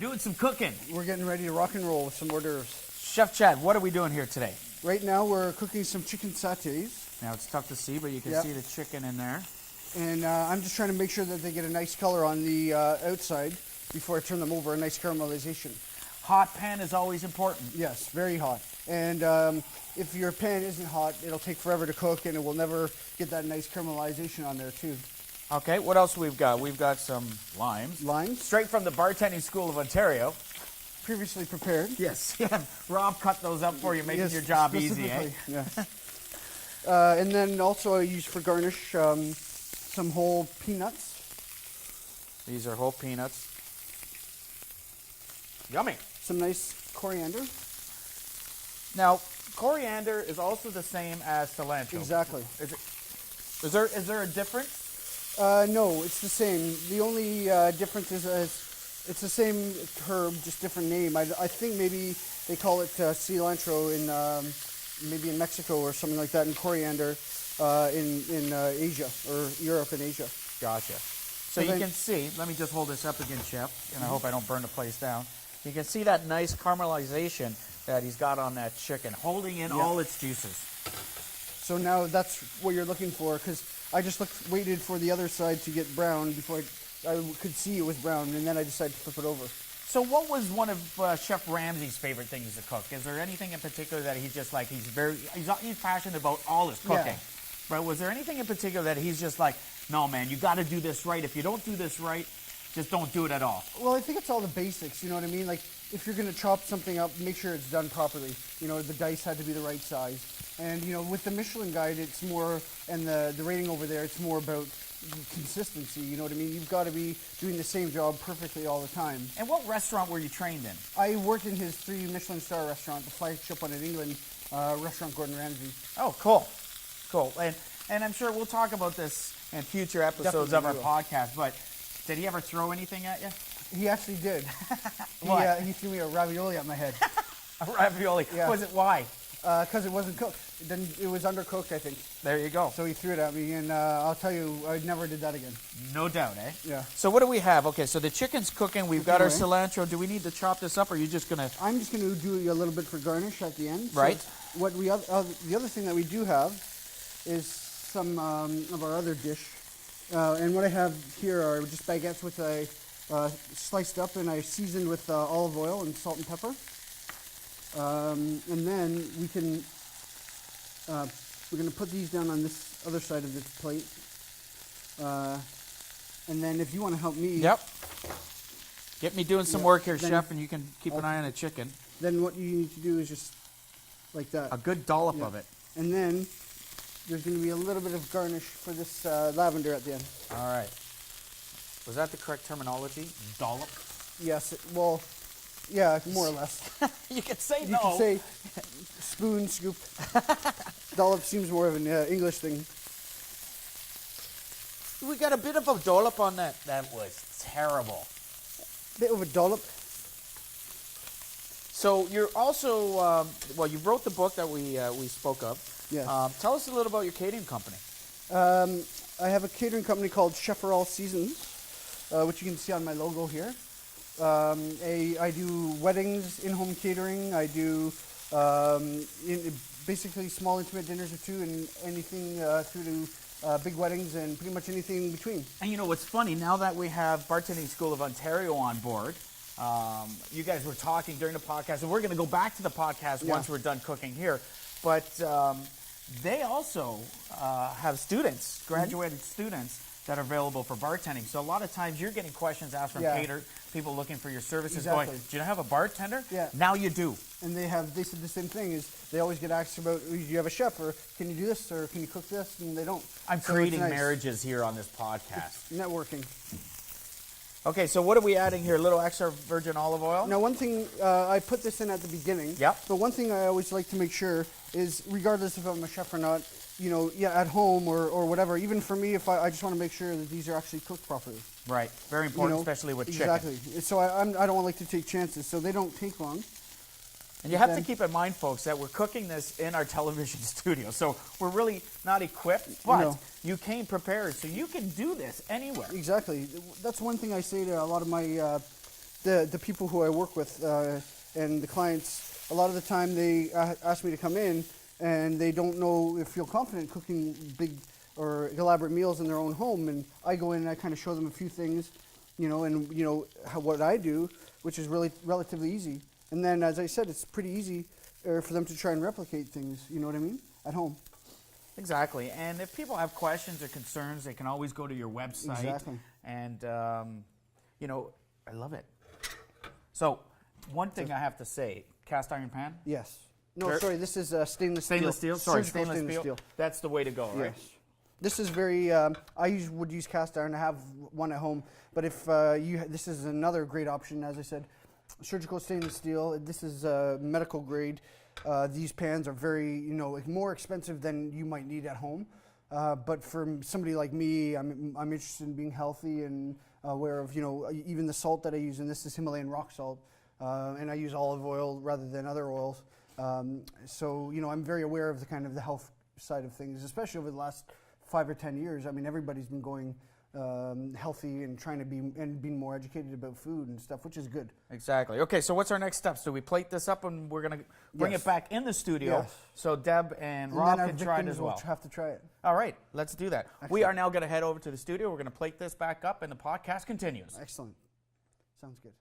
Doing some cooking. We're getting ready to rock and roll with some hors d'oeuvres. Chef Chad, what are we doing here today? Right now we're cooking some chicken satays. Now it's tough to see, but you can see the chicken in there. And I'm just trying to make sure that they get a nice color on the outside before I turn them over, a nice caramelization. Hot pan is always important. Yes, very hot. And if your pan isn't hot, it'll take forever to cook and it will never get that nice caramelization on there too. Okay, what else we've got? We've got some limes. Limes. Straight from the Bartending School of Ontario. Previously prepared. Yes, yeah. Rob cut those up for you, making your job easy, eh? Yeah. And then also I use for garnish some whole peanuts. These are whole peanuts. Yummy. Some nice coriander. Now, coriander is also the same as cilantro. Exactly. Is there a difference? No, it's the same. The only difference is it's the same herb, just different name. I think maybe they call it cilantro in maybe in Mexico or something like that, and coriander in Asia or Europe and Asia. Gotcha. So you can see, let me just hold this up again, Chef, and I hope I don't burn the place down. You can see that nice caramelization that he's got on that chicken, holding in all its juices. So now that's what you're looking for, because I just waited for the other side to get brown before I could see it was brown, and then I decided to flip it over. So what was one of Chef Ramsay's favorite things to cook? Is there anything in particular that he's just like, he's passionate about all his cooking? Yeah. Right? Was there anything in particular that he's just like, no, man, you got to do this right. If you don't do this right, just don't do it at all? Well, I think it's all the basics, you know what I mean? Like, if you're going to chop something up, make sure it's done properly. You know, the dice had to be the right size. And, you know, with the Michelin Guide, it's more, and the rating over there, it's more about consistency, you know what I mean? You've got to be doing the same job perfectly all the time. And what restaurant were you trained in? I worked in his 3 Michelin star restaurant, the flagship one in England, restaurant Gordon Ramsay. Oh, cool. Cool. And I'm sure we'll talk about this in future episodes Definitely of our podcast, but did he ever throw anything at you? He actually did. What? He threw me a ravioli at my head. A ravioli? Yeah. Was it why? Because it wasn't cooked. Then it was undercooked, I think. There you go. So he threw it at me, and I'll tell you, I never did that again. No doubt, eh? Yeah. So what do we have? Okay, so the chicken's cooking. We've got our cilantro. Do we need to chop this up, or are you just going to... I'm just going to do a little bit for garnish at the end. Right. So what the other thing that we do have is some of our other dish. And what I have here are just baguettes with sliced up, and I seasoned with olive oil and salt and pepper. And then we're going to put these down on this other side of this plate. And then if you want to help me... Yep. Get me doing some work here, Chef, and you can keep an eye on the chicken. Then what you need to do is just like that. A good dollop of it. And then there's going to be a little bit of garnish for this lavender at the end. All right. Was that the correct terminology? Dollop? Yes, well, yeah, more or less. You could say You no. can say spoon, scoop. Dollop seems more of an English thing. We got a bit of a dollop on that. That was terrible. Bit of a dollop. So you're also, well, you wrote the book that we spoke of. Yes. Tell us a little about your catering company. I have a catering company called Chef for All Seasons, which you can see on my logo here. I do weddings, in-home catering. I do basically small intimate dinners or two, and anything through to big weddings and pretty much anything in between. And you know what's funny, now that we have Bartending School of Ontario on board, you guys were talking during the podcast, and we're going to go back to the podcast once we're done cooking here, but they also have students, graduated students, that are available for bartending. So a lot of times you're getting questions asked from people looking for your services going, do you have a bartender? Yeah. Now you do. And they said the same thing, is they always get asked about, do you have a chef, or can you do this, or can you cook this, and they don't. I'm creating marriages here on this podcast. It's networking. Okay, so what are we adding here? A little extra virgin olive oil? Now, one thing, I put this in at the beginning. Yep. But one thing I always like to make sure is, regardless if I'm a chef or not, you know, at home or whatever, even for me, if I just want to make sure that these are actually cooked properly. Right. Very important, especially with chicken. Exactly. So I don't like to take chances, so they don't take long. And you have to keep in mind, folks, that we're cooking this in our television studio. So we're really not equipped, but you came prepared, so you can do this anywhere. Exactly. That's one thing I say to a lot of my the people who I work with and the clients, a lot of the time they ask me to come in and they don't know if feel confident cooking big or elaborate meals in their own home. And I go in and I kind of show them a few things, and what I do, which is really relatively easy. And then, as I said, it's pretty easy for them to try and replicate things. You know what I mean? At home. Exactly. And if people have questions or concerns, they can always go to your website. Exactly. And I love it. So, one thing I have to say: cast iron pan. Yes. No, sorry. This is stainless steel. Stainless steel. Sorry, Surgical stainless steel. That's the way to go, right? Yes. This is very. Would use cast iron. I have one at home, but if this is another great option. As I said, surgical stainless steel. This is medical grade. These pans are very, more expensive than you might need at home. But for somebody like me, I'm interested in being healthy and aware of, even the salt that I use, and this is Himalayan rock salt, and I use olive oil rather than other oils. So I'm very aware of the health side of things, especially over the last 5 or 10 years. I mean, everybody's been going healthy and trying to being more educated about food and stuff, which is good. Exactly. Okay, so what's our next steps? Do we plate this up and we're going to bring it back in the studio so Deb and Rob can try it as well? Will have to try it. All right, let's do that. Excellent. We are now going to head over to the studio. We're going to plate this back up and the podcast continues. Excellent. Sounds good.